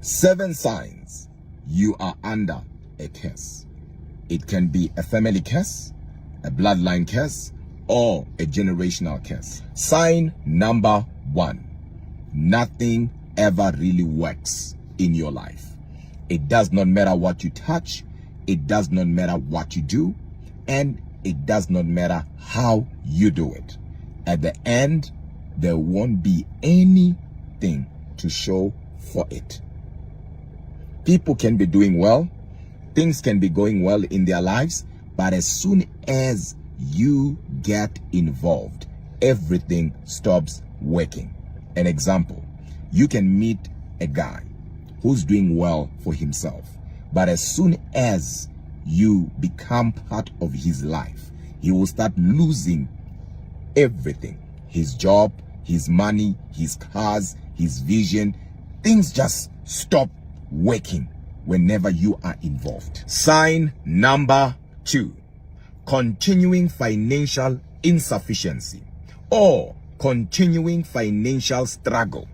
7 signs you are under a curse. It can be a family curse, a bloodline curse, or a generational curse. Sign number 1. Nothing ever really works in your life. It does not matter what you touch. It does not matter what you do. And it does not matter how you do it. At the end, there won't be anything to show for it. People can be doing well, things can be going well in their lives, but as soon as you get involved, everything stops working. An example, you can meet a guy who's doing well for himself, but as soon as you become part of his life, he will start losing everything. His job, his money, his cars, his vision. Things just stop working whenever you are involved. Sign number 2. Continuing financial insufficiency or continuing financial struggle,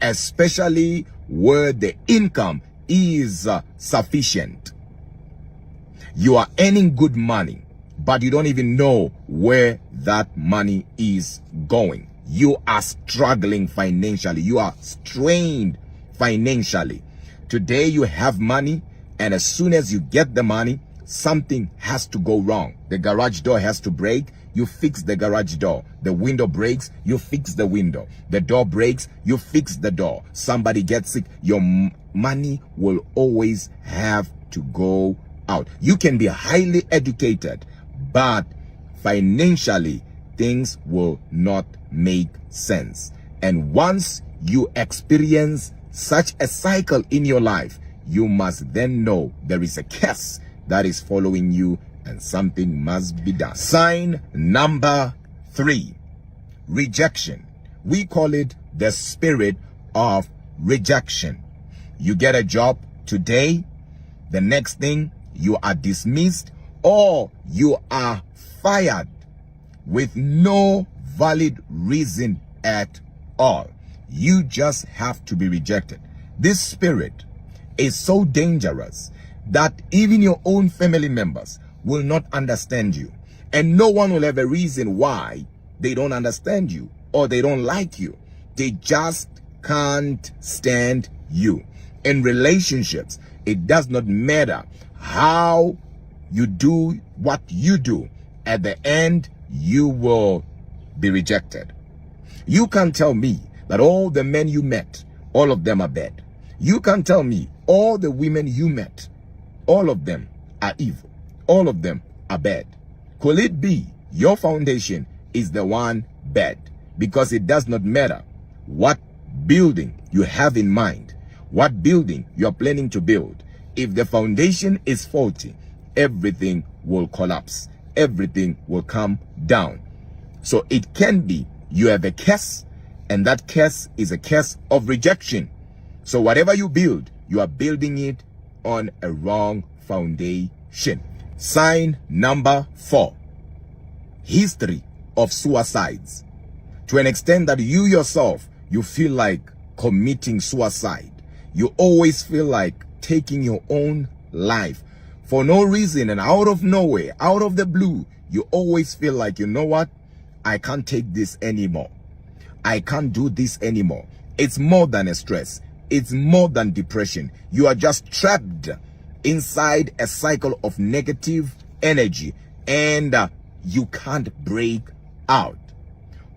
especially where the income is sufficient. You are earning good money, but you don't even know where that money is going. You are struggling financially. You are strained financially. Today you have money, and as soon as you get the money, something has to go wrong. The garage door has to break. You fix the garage door. The window breaks. You fix the window. The door breaks. You fix the door. Somebody gets sick. Your money will always have to go out. You can be highly educated, but financially things will not make sense. And once you experience such a cycle in your life, you must then know there is a curse that is following you and something must be done. Sign number 3, rejection. We call it the spirit of rejection. You get a job today, the next thing you are dismissed or you are fired with no valid reason at all. You just have to be rejected. This spirit is so dangerous that even your own family members will not understand you. And no one will have a reason why they don't understand you or they don't like you. They just can't stand you. In relationships, it does not matter how you do what you do. At the end, you will be rejected. You can't tell me that all the men you met, all of them are bad. You can't tell me all the women you met, all of them are evil. All of them are bad. Could it be your foundation is the one bad? Because it does not matter what building you have in mind, what building you are planning to build. If the foundation is faulty, everything will collapse. Everything will come down. So it can be you have a curse, and that curse is a curse of rejection. So whatever you build, you are building it on a wrong foundation. Sign number 4, history of suicides. To an extent that you yourself, you feel like committing suicide. You always feel like taking your own life for no reason, and out of nowhere, out of the blue, you always feel like, you know what? I can't take this anymore. I can't do this anymore. It's more than a stress. It's more than depression. You are just trapped inside a cycle of negative energy and you can't break out.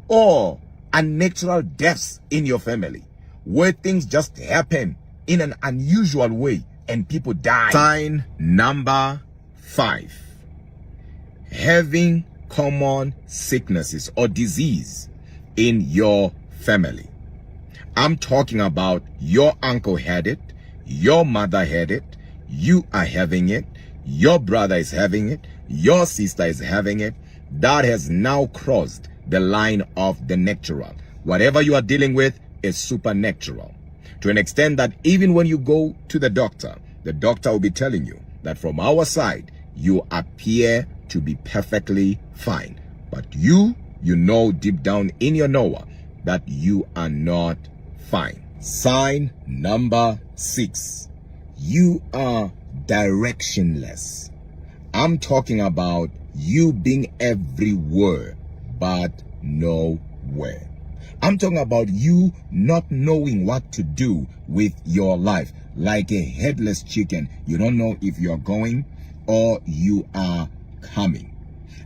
Or unnatural deaths in your family where things just happen in an unusual way and people die. Sign number 5, having common sicknesses or disease in your family. I'm talking about your uncle had it, your mother had it, you are having it, your brother is having it, your sister is having it. That has now crossed the line of the natural. Whatever you are dealing with is supernatural. To an extent that even when you go to the doctor will be telling you that from our side, you appear to be perfectly fine. But you know deep down in your knower that you are not fine. Sign number 6. You are directionless. I'm talking about you being everywhere but nowhere. I'm talking about you not knowing what to do with your life. Like a headless chicken. You don't know if you're going or you are coming.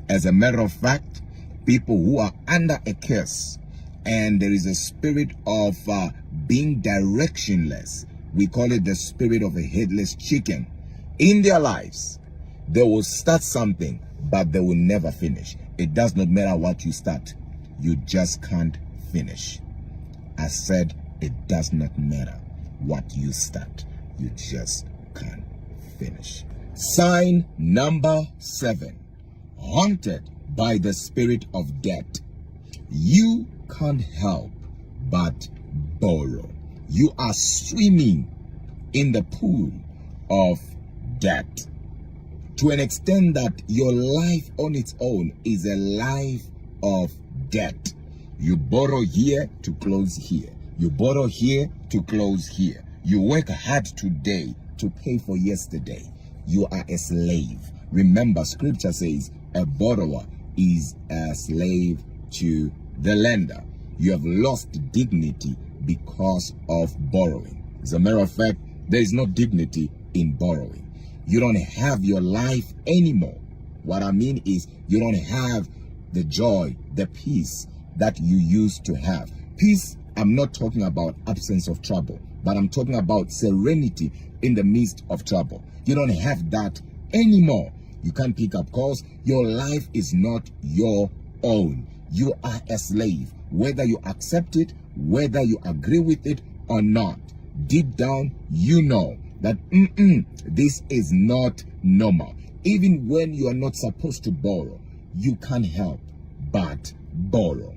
As a matter of fact, people who are under a curse and there is a spirit of being directionless, we call it the spirit of a headless chicken, in their lives, they will start something but they will never finish. It does not matter what you start, you just can't finish. I said it does not matter what you start, you just can't finish. Sign number 7. Haunted by the spirit of debt. You can't help but borrow. You are swimming in the pool of debt to an extent that your life on its own is a life of debt. You borrow here to close here. You borrow here to close here. You work hard today to pay for yesterday. You are a slave. Remember, scripture says a borrower is a slave to the lender. You have lost dignity because of borrowing. As a matter of fact, there is no dignity in borrowing. You don't have your life anymore. What I mean is you don't have the joy, the peace that you used to have. Peace, I'm not talking about absence of trouble, but I'm talking about serenity in the midst of trouble. You don't have that anymore. You can't pick up calls. Your life is not your own. You are a slave, whether you accept it, whether you agree with it or not. Deep down, you know that this is not normal. Even when you are not supposed to borrow, you can't help but borrow.